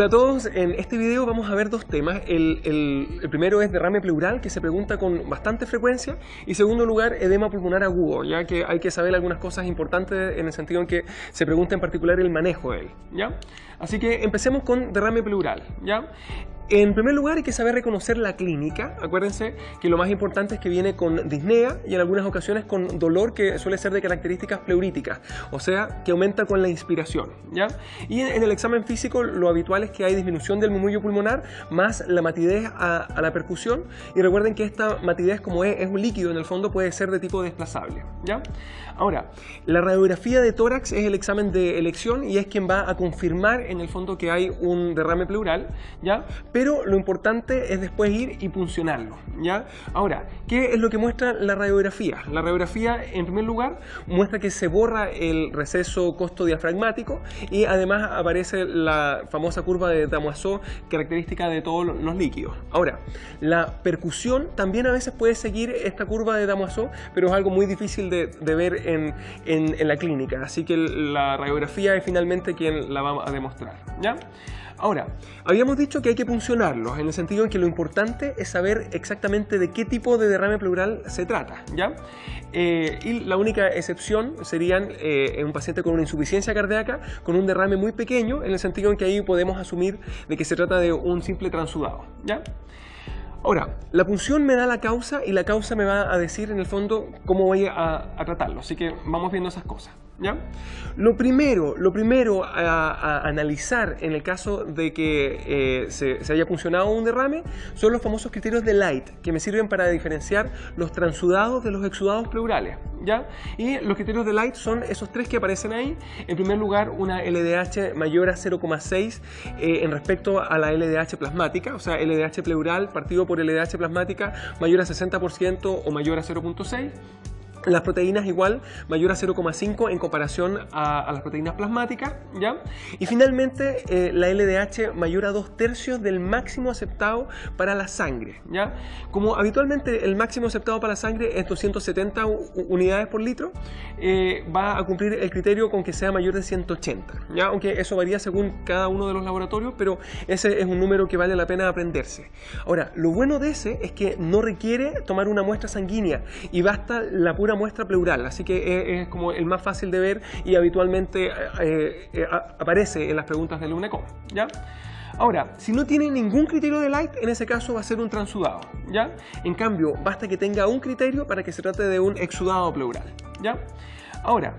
Hola a todos, en este video vamos a ver dos temas. El primero es derrame pleural, que se pregunta con bastante frecuencia, y segundo lugar, edema pulmonar agudo, ya que hay que saber algunas cosas importantes en el sentido en que se pregunta en particular el manejo de él, ¿ya? Así que empecemos con derrame pleural, ¿ya? En primer lugar hay que saber reconocer la clínica. Acuérdense que lo más importante es que viene con disnea y en algunas ocasiones con dolor que suele ser de características pleuríticas, o sea que aumenta con la inspiración, ¿ya? Y en el examen físico lo habitual es que hay disminución del murmullo pulmonar más la matidez a la percusión, y recuerden que esta matidez, como es un líquido en el fondo, puede ser de tipo desplazable, ¿ya? Ahora, la radiografía de tórax es el examen de elección y es quien va a confirmar en el fondo que hay un derrame pleural, ¿ya? Pero lo importante es después ir y puncionarlo, ¿ya? Ahora, ¿qué es lo que muestra la radiografía? La radiografía, en primer lugar, muestra que se borra el receso costodiafragmático y además aparece la famosa curva de Damoiseau, característica de todos los líquidos. Ahora, la percusión también a veces puede seguir esta curva de Damoiseau, pero es algo muy difícil de ver en la clínica, así que la radiografía es finalmente quien la va a demostrar, ¿ya? Ahora, habíamos dicho que hay que puncionarlos, en el sentido en que lo importante es saber exactamente de qué tipo de derrame pleural se trata, ¿ya? Y la única excepción serían un paciente con una insuficiencia cardíaca con un derrame muy pequeño, en el sentido en que ahí podemos asumir de que se trata de un simple transudado, ¿ya? Ahora, la punción me da la causa y la causa me va a decir en el fondo cómo voy a tratarlo, así que vamos viendo esas cosas, ¿ya? Lo primero a analizar en el caso de que se haya puncionado un derrame son los famosos criterios de Light, que me sirven para diferenciar los transudados de los exudados pleurales, ¿ya? Y los criterios de Light son esos tres que aparecen ahí. En primer lugar, una LDH mayor a 0,6 en respecto a la LDH plasmática, o sea, LDH pleural partido por LDH plasmática mayor a 60% o mayor a 0,6. Las proteínas igual, mayor a 0,5 en comparación a las proteínas plasmáticas, ¿ya? Y finalmente la LDH mayor a 2/3 del máximo aceptado para la sangre, ¿ya? Como habitualmente el máximo aceptado para la sangre es 270 unidades por litro, va a cumplir el criterio con que sea mayor de 180, ¿ya? Aunque eso varía según cada uno de los laboratorios, pero ese es un número que vale la pena aprenderse. Ahora, lo bueno de ese es que no requiere tomar una muestra sanguínea y basta la pura muestra pleural, así que es como el más fácil de ver y habitualmente aparece en las preguntas del UNECOM, ¿ya? Ahora, si no tiene ningún criterio de Light, en ese caso va a ser un transudado, ¿ya? En cambio, basta que tenga un criterio para que se trate de un exudado pleural, ¿ya? Ahora,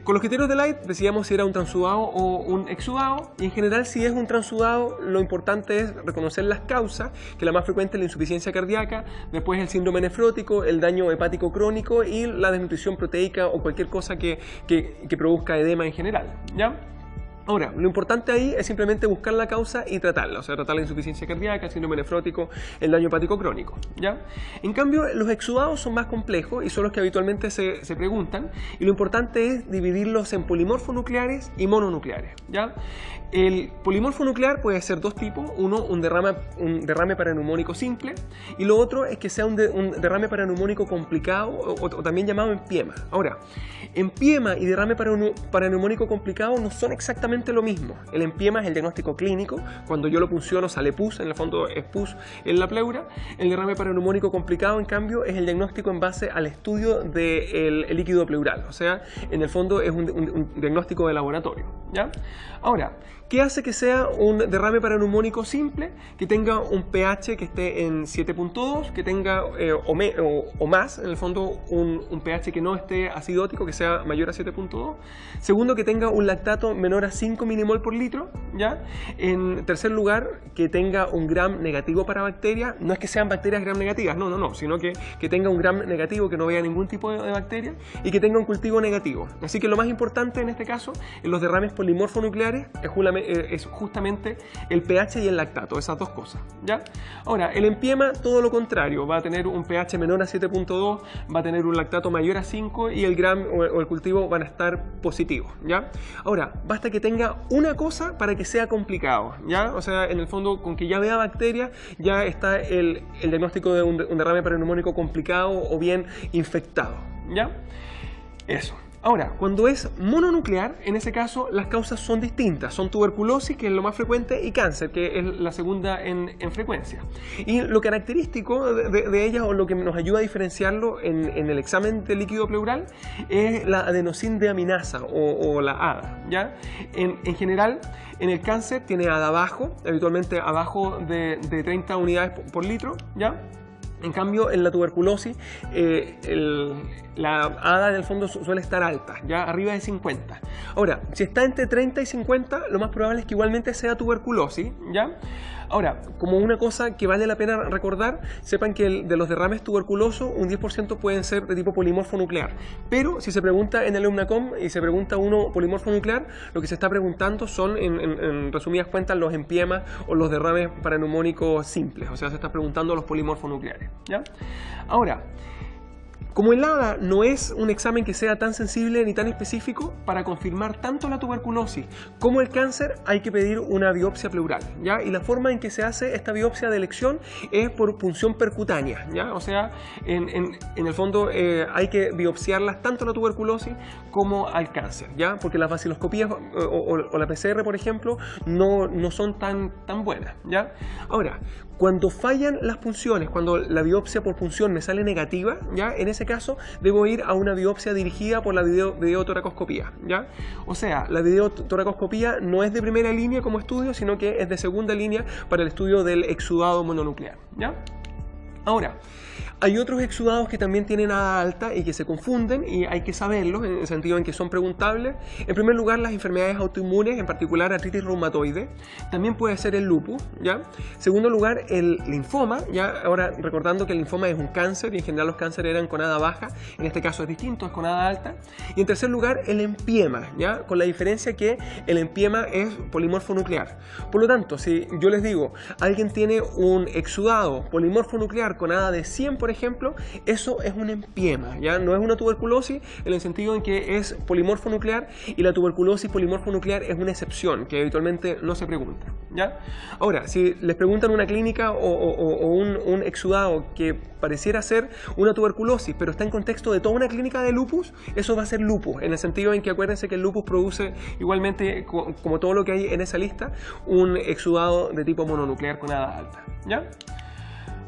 con los criterios de Light decidíamos si era un transudado o un exudado, y en general si es un transudado lo importante es reconocer las causas, que la más frecuente es la insuficiencia cardíaca, después el síndrome nefrótico, el daño hepático crónico y la desnutrición proteica o cualquier cosa que produzca edema en general, ¿ya? Ahora, lo importante ahí es simplemente buscar la causa y tratarla, o sea, tratar la insuficiencia cardíaca, el síndrome nefrótico, el daño hepático crónico, ¿ya? En cambio, los exudados son más complejos y son los que habitualmente se preguntan, y lo importante es dividirlos en polimorfonucleares y mononucleares, ¿ya? El polimorfo nuclear puede ser dos tipos, uno un derrame paraneumónico simple, y lo otro es que sea un derrame paraneumónico complicado o también llamado empiema. Ahora, empiema y derrame paraneumónico complicado no son exactamente lo mismo. El empiema es el diagnóstico clínico, cuando yo lo punciono sale pus, en el fondo es pus en la pleura. El derrame paraneumónico complicado, en cambio, es el diagnóstico en base al estudio del líquido pleural, o sea, en el fondo es un diagnóstico de laboratorio, ¿ya? Ahora, ¿qué hace que sea un derrame paraneumónico simple? Que tenga un pH que esté en 7.2, que tenga o más, en el fondo un pH que no esté acidótico, que sea mayor a 7.2. Segundo, que tenga un lactato menor a 5 milimol por litro, ¿ya? En tercer lugar, que tenga un gram negativo para bacterias. No es que sean bacterias gram negativas, no, sino que tenga un gram negativo, que no vea ningún tipo de bacteria, y que tenga un cultivo negativo. Así que lo más importante en este caso, en los derrames polimorfonucleares, es justamente el pH y el lactato, esas dos cosas, ¿ya? Ahora, el empiema, todo lo contrario, va a tener un pH menor a 7.2, va a tener un lactato mayor a 5 y el gram o el cultivo van a estar positivos, ¿ya? Ahora, basta que tenga una cosa para que sea complicado, ¿ya? O sea, en el fondo, con que ya vea bacterias, ya está el diagnóstico de un derrame paraneumónico complicado o bien infectado, ¿ya? Eso. Ahora, cuando es mononuclear, en ese caso las causas son distintas. Son tuberculosis, que es lo más frecuente, y cáncer, que es la segunda en frecuencia. Y lo característico de ellas, o lo que nos ayuda a diferenciarlo en el examen de líquido pleural, es la adenosíndeaminasa o la ADA, ¿ya? En general, en el cáncer tiene ADA bajo, habitualmente abajo de 30 unidades por litro, ¿ya? En cambio, en la tuberculosis, la ADA en el fondo suele estar alta, ya arriba de 50. Ahora, si está entre 30 y 50, lo más probable es que igualmente sea tuberculosis, ¿ya? Ahora, como una cosa que vale la pena recordar, sepan que de los derrames tuberculosos, un 10% pueden ser de tipo polimorfo nuclear. Pero si se pregunta en el EUNACOM y se pregunta uno polimorfo nuclear, lo que se está preguntando son, en resumidas cuentas, los empiemas o los derrames paraneumónicos simples. O sea, se está preguntando los polimorfos nucleares, ¿ya? Ahora, como el ADA no es un examen que sea tan sensible ni tan específico, para confirmar tanto la tuberculosis como el cáncer hay que pedir una biopsia pleural, ¿ya? Y la forma en que se hace esta biopsia de elección es por punción percutánea, ¿ya? O sea, en el fondo hay que biopsiarlas tanto a la tuberculosis como al cáncer, ¿ya? Porque las vaciloscopías o la PCR, por ejemplo, no son tan buenas, ¿ya? Ahora, cuando fallan las punciones, cuando la biopsia por punción me sale negativa, ¿ya? En ese caso debo ir a una biopsia dirigida por la videotoracoscopía, ¿ya? O sea, la videotoracoscopía no es de primera línea como estudio, sino que es de segunda línea para el estudio del exudado mononuclear, ¿ya? Ahora, hay otros exudados que también tienen ADA alta y que se confunden, y hay que saberlos en el sentido en que son preguntables. En primer lugar, las enfermedades autoinmunes, en particular artritis reumatoide. También puede ser el lupus, ¿ya? En segundo lugar, el linfoma, ¿ya? Ahora, recordando que el linfoma es un cáncer y en general los cánceres eran con ADA baja, en este caso es distinto, es con ADA alta. Y en tercer lugar, el empiema, ¿ya? Con la diferencia que el empiema es polimorfo nuclear. Por lo tanto, si yo les digo, alguien tiene un exudado polimorfo nuclear con ADA de 100, por ejemplo, eso es un empiema, ¿ya? No es una tuberculosis en el sentido en que es polimorfo nuclear, y la tuberculosis polimorfo nuclear es una excepción que habitualmente no se pregunta, ¿ya? Ahora, si les preguntan una clínica o un exudado que pareciera ser una tuberculosis, pero está en contexto de toda una clínica de lupus, eso va a ser lupus, en el sentido en que acuérdense que el lupus produce igualmente, como todo lo que hay en esa lista, un exudado de tipo mononuclear con ADA alta, ¿ya?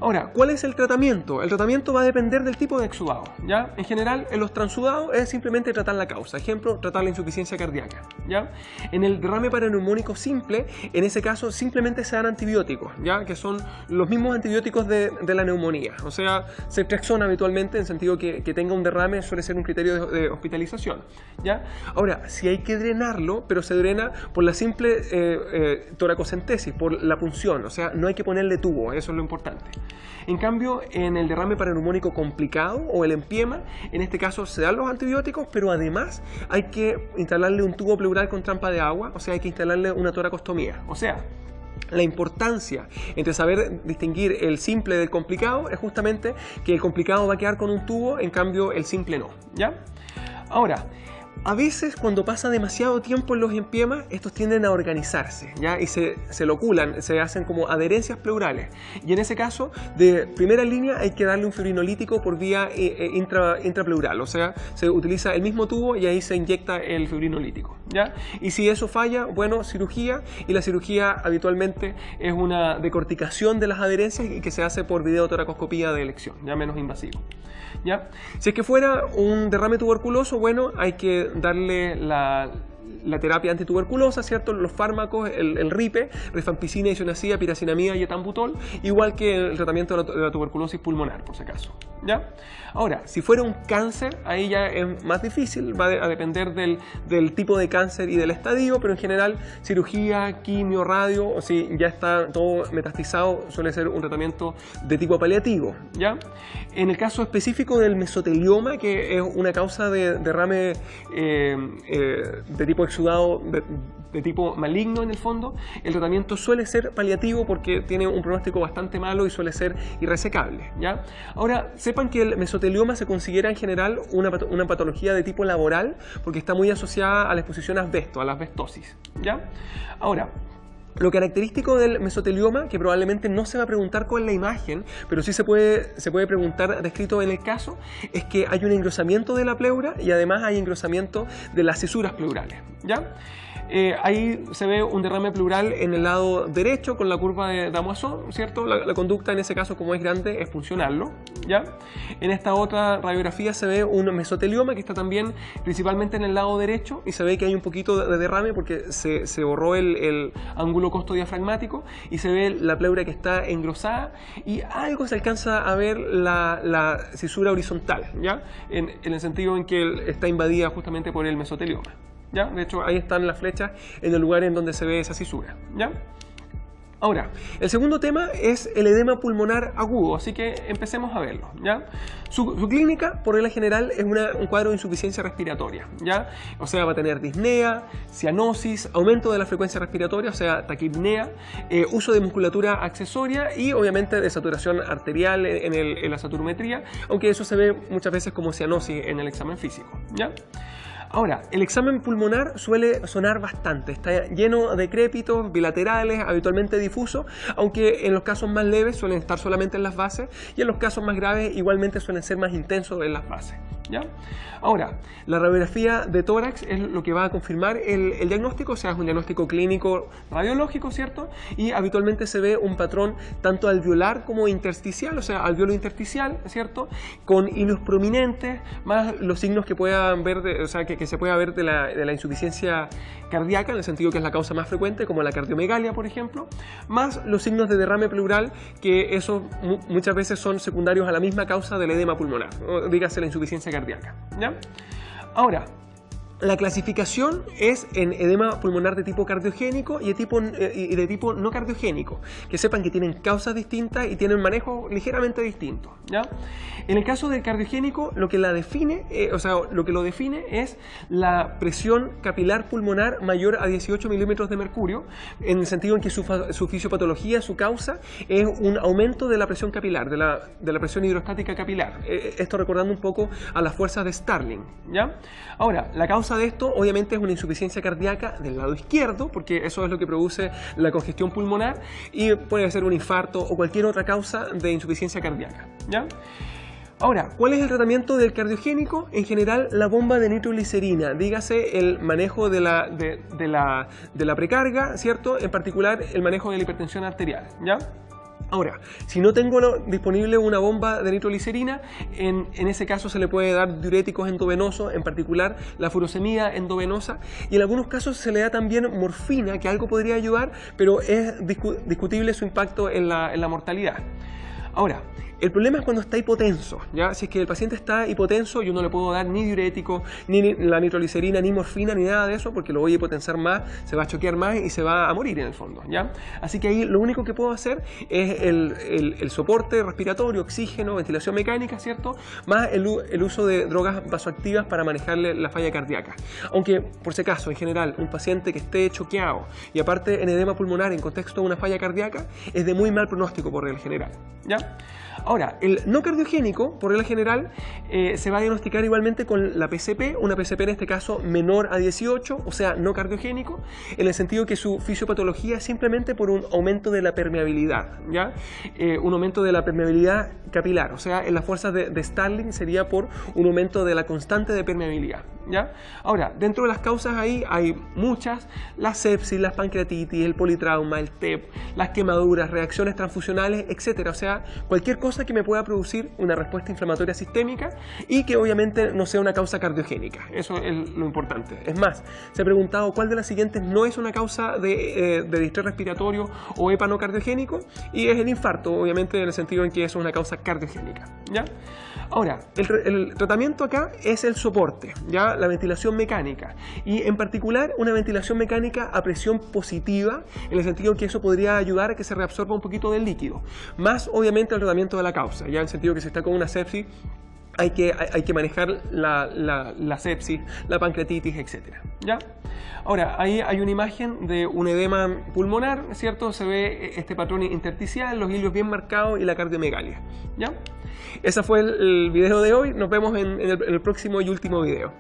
Ahora, ¿cuál es el tratamiento? El tratamiento va a depender del tipo de exudado, ¿ya? En general, en los transudados es simplemente tratar la causa. Ejemplo, tratar la insuficiencia cardíaca, ¿ya? En el derrame paraneumónico simple, en ese caso simplemente se dan antibióticos, ¿ya? Que son los mismos antibióticos de la neumonía. O sea, ceftriaxona habitualmente, en sentido que tenga un derrame suele ser un criterio de hospitalización, ¿ya? Ahora, si hay que drenarlo, pero se drena por la simple toracocentesis, por la punción. O sea, no hay que ponerle tubo, eso es lo importante. En cambio, en el derrame paraneumónico complicado o el empiema, en este caso se dan los antibióticos, pero además hay que instalarle un tubo pleural con trampa de agua, o sea, hay que instalarle una toracostomía. O sea, la importancia entre saber distinguir el simple del complicado es justamente que el complicado va a quedar con un tubo, en cambio el simple no, ¿ya? Ahora, a veces cuando pasa demasiado tiempo en los empiemas, estos tienden a organizarse, ¿ya? Y se loculan, se hacen como adherencias pleurales. Y en ese caso, de primera línea hay que darle un fibrinolítico por vía intrapleural. O sea, se utiliza el mismo tubo y ahí se inyecta el fibrinolítico, ¿ya? Y si eso falla, bueno, cirugía. Y la cirugía habitualmente es una decorticación de las adherencias y que se hace por videotoracoscopía de elección, ya menos invasivo, ¿ya? Si es que fuera un derrame tuberculoso, bueno, hay que darle la terapia antituberculosa, ¿cierto? Los fármacos, el RIPE, rifampicina, isoniazida, piracinamida y etambutol, igual que el tratamiento de la tuberculosis pulmonar, por si acaso, ¿ya? Ahora, si fuera un cáncer, ahí ya es más difícil, va a depender del tipo de cáncer y del estadio, pero en general cirugía, quimio, radio, o si ya está todo metastizado, suele ser un tratamiento de tipo paliativo, ¿ya? En el caso específico del mesotelioma, que es una causa de derrame de tipo exudado, de tipo maligno en el fondo, el tratamiento suele ser paliativo porque tiene un pronóstico bastante malo y suele ser irresecable, ¿ya? Ahora, sepan que el mesotelioma se considera en general una patología de tipo laboral porque está muy asociada a la exposición a asbesto, a la asbestosis, ¿ya? Ahora, Lo característico del mesotelioma, que probablemente no se va a preguntar con la imagen, pero sí se puede preguntar descrito en el caso, es que hay un engrosamiento de la pleura y además hay engrosamiento de las cisuras pleurales, ¿ya? Ahí se ve un derrame pleural en el lado derecho con la curva de Damoiseau, ¿cierto? La conducta en ese caso, como es grande, es funcionarlo, ¿ya? En esta otra radiografía se ve un mesotelioma que está también principalmente en el lado derecho y se ve que hay un poquito de derrame porque se borró el ángulo costodiafragmático y se ve la pleura que está engrosada y algo se alcanza a ver la cisura horizontal, ¿ya? En el sentido en que está invadida justamente por el mesotelioma. ¿Ya? De hecho, ahí están las flechas en el lugar en donde se ve esa cisura, ¿ya? Ahora, el segundo tema es el edema pulmonar agudo, así que empecemos a verlo, ¿ya? Su clínica, por regla general, es un cuadro de insuficiencia respiratoria, ¿ya? O sea, va a tener disnea, cianosis, aumento de la frecuencia respiratoria, o sea, taquipnea, uso de musculatura accesoria y, obviamente, de saturación arterial en la saturometría, aunque eso se ve muchas veces como cianosis en el examen físico, ¿ya? Ahora, el examen pulmonar suele sonar bastante, está lleno de crépitos bilaterales, habitualmente difusos, aunque en los casos más leves suelen estar solamente en las bases y en los casos más graves igualmente suelen ser más intensos en las bases, ¿ya? Ahora, la radiografía de tórax es lo que va a confirmar el diagnóstico, o sea, es un diagnóstico clínico radiológico, ¿cierto? Y habitualmente se ve un patrón tanto alveolar como intersticial, o sea, alveolo intersticial, ¿cierto? Con hilos prominentes, más los signos que puedan ver, o sea, que se pueda ver de la insuficiencia cardíaca, en el sentido que es la causa más frecuente, como la cardiomegalia, por ejemplo, más los signos de derrame pleural, que esos muchas veces son secundarios a la misma causa del edema pulmonar, o dígase la insuficiencia cardíaca, ¿ya? Ahora, la clasificación es en edema pulmonar de tipo cardiogénico y de tipo no cardiogénico. Que sepan que tienen causas distintas y tienen manejo ligeramente distinto, ¿ya? En el caso del cardiogénico, lo que lo define es la presión capilar pulmonar mayor a 18 milímetros de mercurio, en el sentido en que su fisiopatología, su causa, es un aumento de la presión capilar, de la presión hidrostática capilar. Esto recordando un poco a las fuerzas de Starling, ¿ya? Ahora, la causa de esto obviamente es una insuficiencia cardíaca del lado izquierdo, porque eso es lo que produce la congestión pulmonar, y puede ser un infarto o cualquier otra causa de insuficiencia cardíaca, ¿ya? Ahora, ¿cuál es el tratamiento del cardiogénico? En general, la bomba de nitroglicerina, dígase el manejo de la precarga, ¿cierto? En particular, el manejo de la hipertensión arterial, ¿ya? Ahora, si no tengo disponible una bomba de nitroglicerina, en ese caso se le puede dar diuréticos endovenosos, en particular la furosemida endovenosa, y en algunos casos se le da también morfina, que algo podría ayudar, pero es discutible su impacto en la mortalidad. Ahora, el problema es cuando está hipotenso, ¿ya? Si es que el paciente está hipotenso, yo no le puedo dar ni diurético, ni la nitroglicerina, ni morfina, ni nada de eso, porque lo voy a hipotensar más, se va a choquear más y se va a morir en el fondo, ¿ya? Así que ahí lo único que puedo hacer es el soporte respiratorio, oxígeno, ventilación mecánica, ¿cierto? Más el uso de drogas vasoactivas para manejarle la falla cardíaca. Aunque, por si acaso, en general, un paciente que esté choqueado y aparte en edema pulmonar en contexto de una falla cardíaca, es de muy mal pronóstico por regla general, ¿ya? Ahora, el no cardiogénico, por regla general, se va a diagnosticar igualmente con la PCP, una PCP en este caso menor a 18, o sea, no cardiogénico, en el sentido que su fisiopatología es simplemente por un aumento de la permeabilidad, ¿ya? Un aumento de la permeabilidad capilar, o sea, en las fuerzas de Starling sería por un aumento de la constante de permeabilidad, ¿ya? Ahora, dentro de las causas ahí hay muchas, la sepsis, la pancreatitis, el politrauma, el TEP, las quemaduras, reacciones transfusionales, etcétera, o sea, cualquier cosa que me pueda producir una respuesta inflamatoria sistémica y que obviamente no sea una causa cardiogénica. Eso es lo importante. Es más, se ha preguntado cuál de las siguientes no es una causa de distrés respiratorio o EPA no cardiogénico, y es el infarto, obviamente, en el sentido en que eso es una causa cardiogénica, ¿ya? Ahora, el tratamiento acá es el soporte, ¿ya? La ventilación mecánica, y en particular una ventilación mecánica a presión positiva, en el sentido que eso podría ayudar a que se reabsorba un poquito del líquido, más obviamente el tratamiento de la causa, ya en el sentido que si está con una sepsis hay que manejar la sepsis, la pancreatitis, etc., ¿ya? Ahora, ahí hay una imagen de un edema pulmonar, ¿cierto? Se ve este patrón intersticial, los hilos bien marcados y la cardiomegalia, ¿ya? Ese fue el video de hoy. Nos vemos en el próximo y último video.